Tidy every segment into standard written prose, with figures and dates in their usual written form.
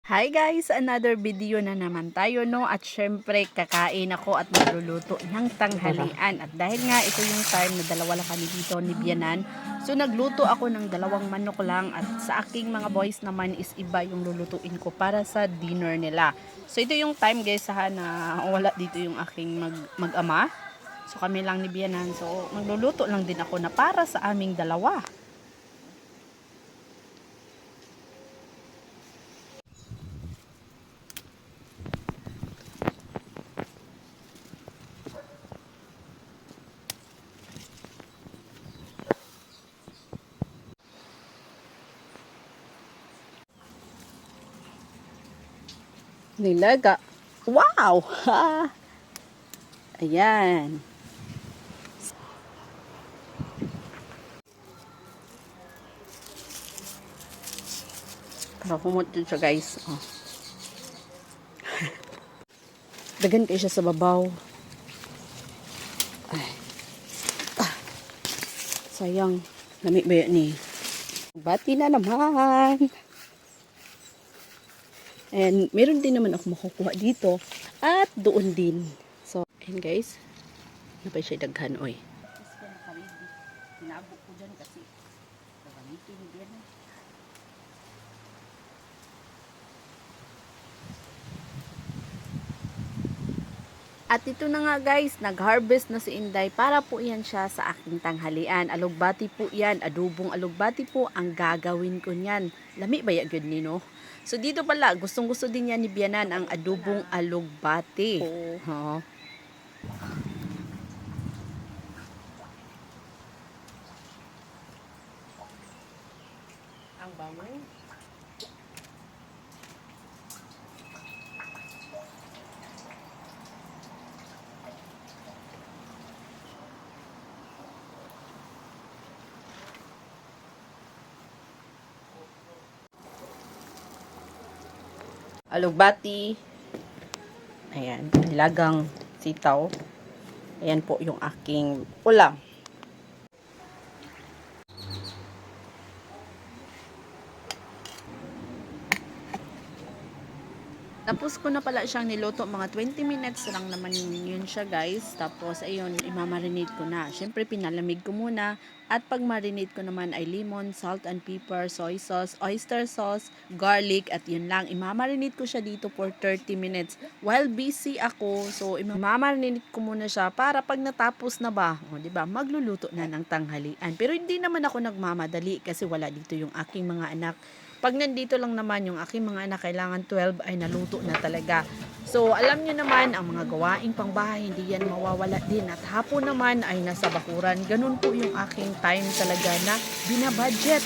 Hi guys! Another video na naman tayo, no? At syempre, kakain ako at magluluto ng tanghalian. At dahil nga ito yung time na dalawa lang kami dito ni Bianan, so nagluto ako ng dalawang manok lang. At sa aking mga boys naman is iba yung lulutuin ko para sa dinner nila. So ito yung time guys ha, na wala dito yung aking mag-ama. So kami lang ni Bianan. So magluluto lang din ako na para sa aming dalawa. Nilaga. Wow! Ayan. Para kumot din siya guys. Oh. Dagan kayo siya sa babaw. Ay. Sayang. Lamig ba yan ni? Bati na naman. And meron din naman ako makukuha dito. At doon din. So, and guys. Napay siya daghan, oy. Hinabok ko dyan kasi gagamitin din. At ito na nga guys, nag-harvest na si Inday para po yan siya sa aking tanghalian. Alugbati po yan, adobong alugbati po ang gagawin ko niyan. Lami ba yan ni no? So dito pala, gustong gusto din yan ni Bianan ang adobong alugbati. Oh. Ang bango. Alugbati. Ayan, nilagang sitaw. Ayan po yung aking ulam. Tapos ko na pala siyang niluto, mga 20 minutes lang naman yun siya guys. Tapos ayun, imamarinate ko na. Syempre pinalamig ko muna. At pag marinate ko naman ay lemon, salt and pepper, soy sauce, oyster sauce, garlic at yun lang. Imamarinate ko siya dito for 30 minutes. While busy ako, so imamarinate ko muna siya para pag natapos na ba, o, diba, magluluto na ng tanghalian. Pero hindi naman ako nagmamadali kasi wala dito yung aking mga anak. Pag nandito lang naman yung aking mga anak, kailangan 12 ay naluto na talaga. So, alam nyo naman, ang mga gawaing pangbahay, hindi yan mawawala din. At hapon naman ay nasa bakuran. Ganun po yung aking time talaga na binabudget.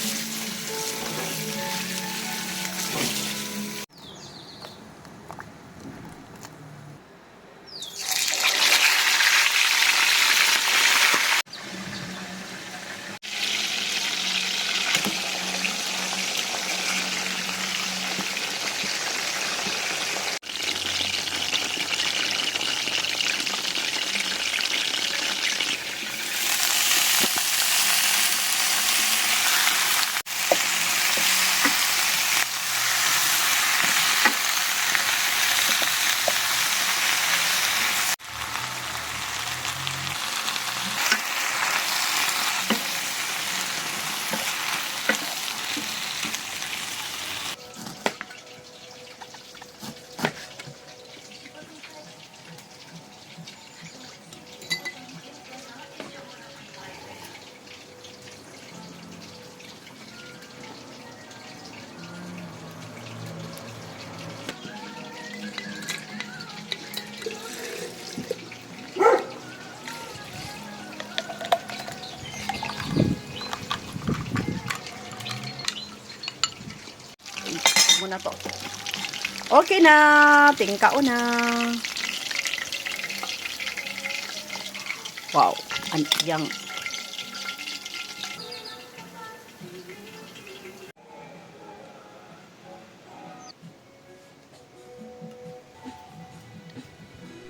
Muna to. Okay na, tingkao na. Wow, yang.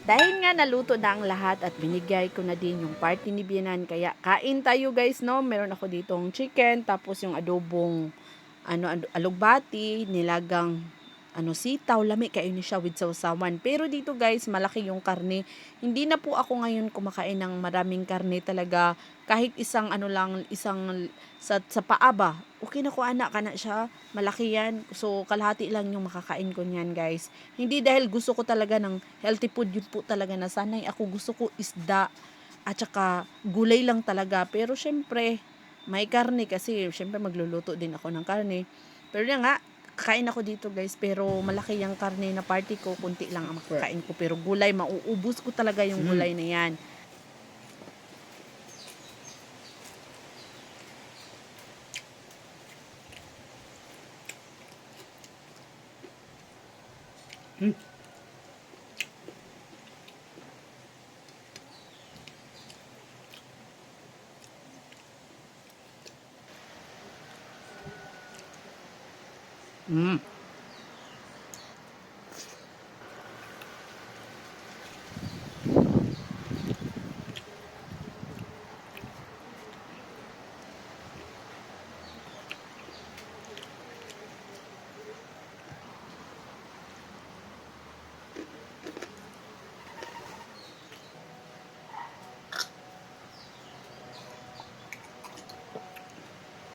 Dahil nga naluto na ang lahat at binigay ko na din yung party ni Bianan, kaya kain tayo guys, no? Meron ako ditong chicken, tapos yung adobong alugbati, nilagang sitaw, lami kayo ni siya with sausawan. Pero dito guys, malaki yung karne. Hindi na po ako ngayon kumakain ng maraming karne talaga. Kahit isang lang, isang sa paa ba. Okay na ko anak kana siya. Malaki yan. So kalahati lang yung makakain ko niyan guys. Hindi dahil gusto ko talaga ng healthy food, yun po talaga na sanay ako gusto ko isda at saka gulay lang talaga. Pero syempre, may karne kasi syempre magluluto din ako ng karne. Pero yan nga, kakain ako dito guys, pero malaki yung karne na party ko, kunti lang ang makakain ko. Pero gulay, mauubos ko talaga yung gulay na yan.